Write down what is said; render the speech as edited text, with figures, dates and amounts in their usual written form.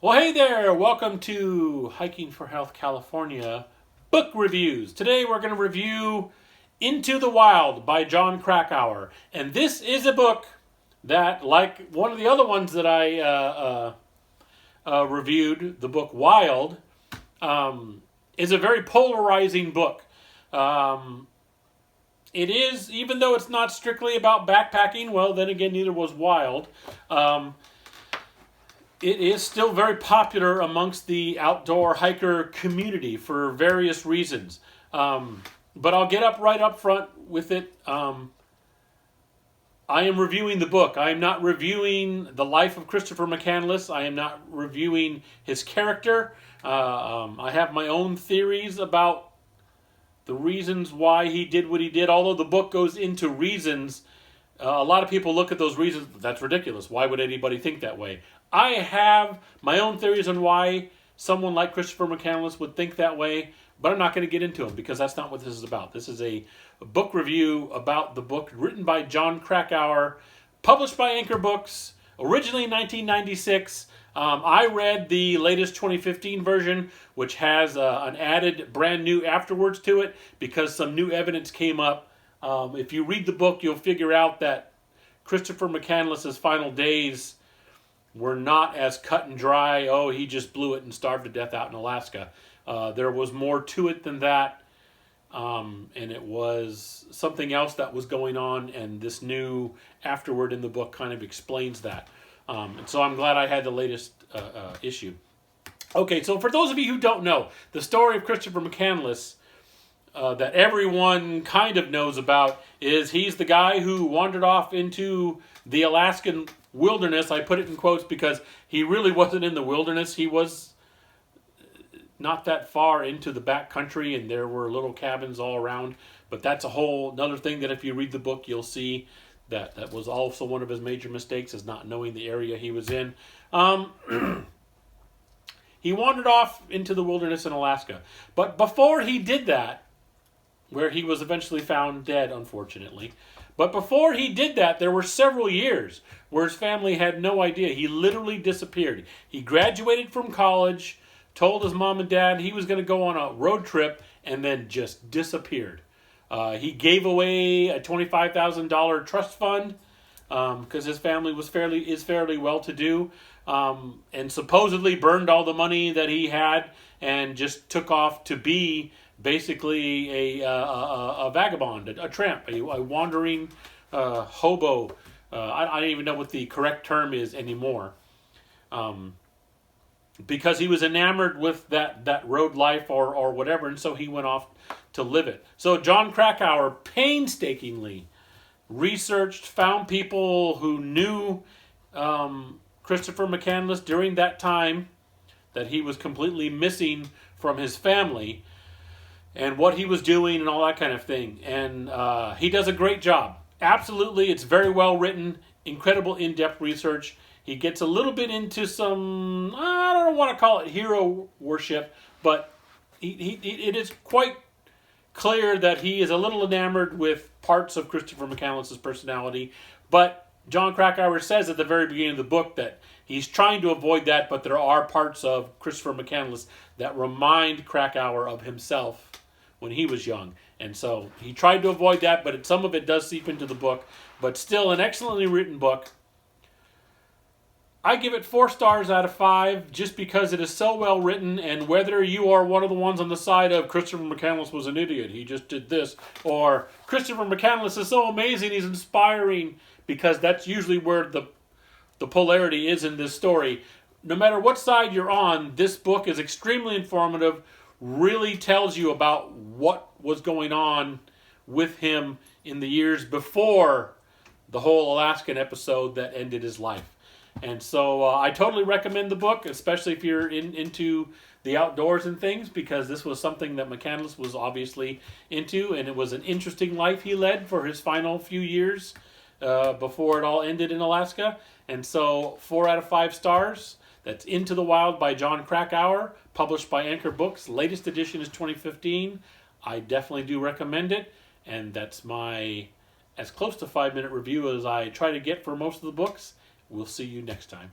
Well, hey there! Welcome to Hiking for Health California book reviews. Today we're going to review Into the Wild by Jon Krakauer. And this is a book that, like one of the other ones that I reviewed, the book Wild, is a very polarizing book. It is, even though it's not strictly about backpacking, well, then again, neither was Wild. It is still very popular amongst the outdoor hiker community for various reasons. But I'll get right up front with it. I am reviewing the book. I am not reviewing the life of Christopher McCandless. I am not reviewing his character. I have my own theories about the reasons why he did what he did. Although the book goes into reasons, a lot of people look at those reasons. That's ridiculous. Why would anybody think that way? I have my own theories on why someone like Christopher McCandless would think that way, but I'm not going to get into them because that's not what this is about. This is a book review about the book written by Jon Krakauer, published by Anchor Books, originally in 1996. I read the latest 2015 version, which has an added brand new afterwards to it because some new evidence came up. If you read the book, you'll figure out that Christopher McCandless's final days were not as cut and dry. Oh, he just blew it and starved to death out in Alaska. There was more to it than that, and it was something else that was going on, and this new afterword in the book kind of explains that. And so I'm glad I had the latest issue. Okay, so for those of you who don't know, the story of Christopher McCandless that everyone kind of knows about is he's the guy who wandered off into the Alaskan wilderness. I put it in quotes because he really wasn't in the wilderness. He was not that far into the back country, and there were little cabins all around. But that's a whole another thing that if you read the book, you'll see that was also one of his major mistakes, is not knowing the area he was in. He wandered off into the wilderness in Alaska. But before he did that, where he was eventually found dead, unfortunately. But before he did that, there were several years where his family had no idea. He literally disappeared. He graduated from college, told his mom and dad he was going to go on a road trip, and then just disappeared. He gave away a $25,000 trust fund because his family is fairly well-to-do, and supposedly burned all the money that he had and just took off to be basically a vagabond, a tramp, a wandering hobo. I don't even know what the correct term is anymore. Because he was enamored with that road life or whatever, and so he went off to live it. So Jon Krakauer painstakingly researched, found people who knew Christopher McCandless during that time that he was completely missing from his family, and what he was doing and all that kind of thing. And he does a great job. Absolutely, it's very well written, incredible in-depth research. He gets a little bit into some, I don't want to call it hero worship, but it is quite clear that he is a little enamored with parts of Christopher McCandless' personality. But Jon Krakauer says at the very beginning of the book that he's trying to avoid that, but there are parts of Christopher McCandless that remind Krakauer of himself when he was young. And so he tried to avoid that, but some of it does seep into the book. But still an excellently written book. I give it 4 stars out of 5 just because it is so well written, and whether you are one of the ones on the side of Christopher McCandless was an idiot, he just did this, or Christopher McCandless is so amazing, he's inspiring, because that's usually where the polarity is in this story. No matter what side you're on, this book is extremely informative, really tells you about what was going on with him in the years before the whole Alaskan episode that ended his life. And so I totally recommend the book, especially if you're into the outdoors and things, because this was something that McCandless was obviously into, and it was an interesting life he led for his final few years before it all ended in Alaska. And so 4 out of 5 stars. That's Into the Wild by Jon Krakauer, published by Anchor Books. Latest edition is 2015. I definitely do recommend it, and that's my as close to 5-minute review as I try to get for most of the books. We'll see you next time.